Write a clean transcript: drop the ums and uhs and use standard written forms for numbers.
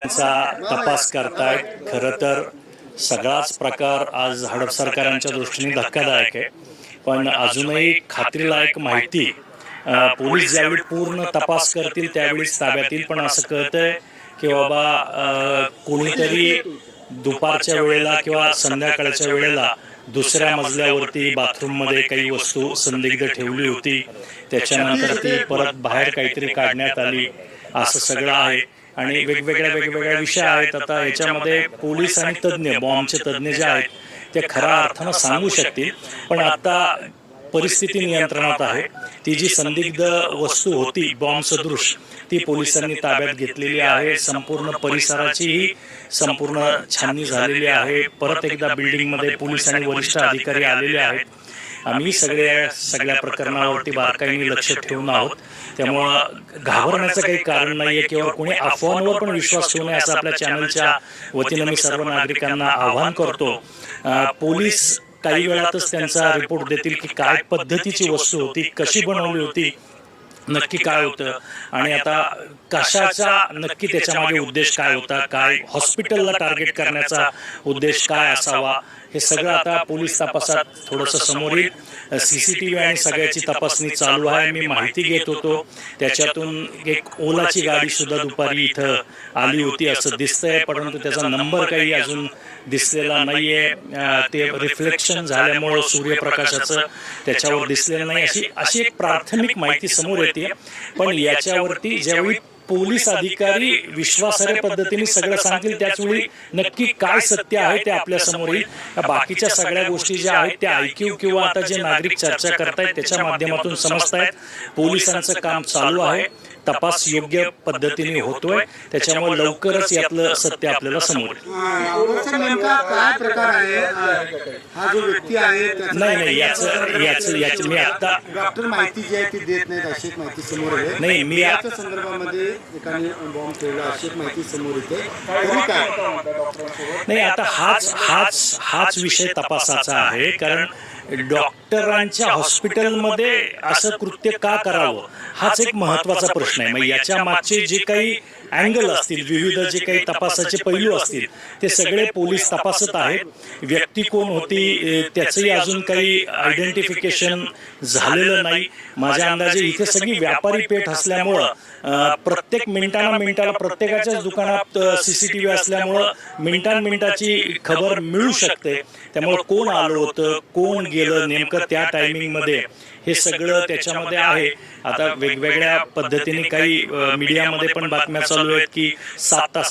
तपास करतायत। खरं तर सगळाच प्रकार आज हडपसरकरांच्या दृष्टीने धक्कादायक आहे, पण अजूनही खात्रीलायक माहिती पोलीस ज्यावेळी पूर्ण तपास करतील त्यावेळीच ताब्यात येईल। पण असं कळतंय की बाबा कोणीतरी दुपारच्या वेळेला किंवा संध्याकाळच्या वेळेला दुसऱ्या मजल्यावरती बाथरूममध्ये काही वस्तू संदिग्ध ठेवली होती, त्याच्यानंतर ती परत बाहेर काहीतरी काढण्यात आली, असं सगळं आहे। आणि वेगवेगळ्या विषय आहेत। आता याच्यामध्ये पोलीस आणि तज्ज्ञ बॉम्बचे तज्ज्ञ जे आहेत ते खऱ्या अर्थानं सांगू शकतील, पण आता परिस्थिती नियंत्रणात आहे। ती जी संदिग्ध वस्तू होती बॉम्ब सदृश ती पोलिसांनी ताब्यात घेतलेली आहे। संपूर्ण परिसराचीही संपूर्ण छाननी झालेली आहे। परत एकदा बिल्डिंगमध्ये पोलीस आणि वरिष्ठ अधिकारी आलेले आहेत। आम्ही सगळ्या प्रकरणावरती बारकाईने लक्ष ठेवून आहोत, त्यामुळे घाबरण्याचं काही कारण नाहीये किंवा कोणी अफवांवर पण विश्वास ठेवू नये असं आपल्या चॅनलच्या वतीनं मी सर्व नागरिकांना आवाहन करतो। पोलीस काही वेळातच त्यांचा रिपोर्ट देतील की काय पद्धतीची वस्तू होती, कशी बनवली होती, नक्की काय होतं आणि आता कशाचा नक्की त्याच्यामागे उद्देश काय होता, काय हॉस्पिटलला टार्गेट करण्याचा उद्देश काय असावा, हे सगळं आता पोलीस तपासात थोडंसं समोर येईल। CCTV आणि सगळ्याची तपासणी चालू आहे। मी माहिती घेत होतो, त्याच्यातून एक ओलाची गाडी सुद्धा दुपारी इथं आली होती असं दिसतंय, परंतु त्याचा नंबर काही अजून दिसलेला नाहीये। ते रिफ्लेक्शन झाल्यामुळं सूर्यप्रकाशाचं त्याच्यावर दिसलेलं नाही, अशी एक प्राथमिक माहिती समोर येते। पण याच्यावरती ज्यावेळी पोलीस अधिकारी विश्वासार्ह पद्धतीने सगळं सांगतील त्याचवेळी नक्की काय सत्य आहे ते आपल्या समोर येईल। बाकीच्या सगळ्या गोष्टी ज्या आहेत त्या ऐकीव किंवा आता जे नागरिक चर्चा करतायत त्याच्या माध्यमातून समजतायत। पोलिसांचं काम चालू आहे, तपास योग्य पद्धतीने होतोय, त्याच्यामुळे लवकरच यातलं सत्य आपल्याला समोर नाही याचं मी आता डॉक्टर माहिती जी आहे ती देत नाहीत अशी एक माहिती समोर आहे। नाही मी याच्या संदर्भामध्ये एकाने बॉम्ब ठेवला अशी एक माहिती समोर येते, तरी काय नाही आता हाच विषय तपासाचा आहे। कारण डॉक्टरांच्या हॉस्पिटलमध्ये असं कृत्य का करावं हाच एक महत्त्वाचा प्रश्न आहे। मग याच्या मागचे जे काही अँगल असतील, विविध जे काही तपासाचे पैलू असतील ते सगळे पोलीस तपासत आहेत। व्यक्ती कोण होती त्याचंही अजून काही आयडेंटिफिकेशन झालेलं नाही। माझ्या अंदाजे इथे सगळी व्यापारी पेठ असल्यामुळं प्रत्येक मिनिटाला प्रत्येकाच्याच दुकानात CCTV असल्यामुळं मिनिटाची खबर मिळू शकते। त्यामुळे कोण आलं होतं, कोण गेलं नेमकं त्या टायमिंगमध्ये, हे सगळं त्याच्यामध्ये आहे। आता वेगवेगळ्या पद्धतीने काही मीडियामध्ये पण बातम्या चालू आहेत की 7 तास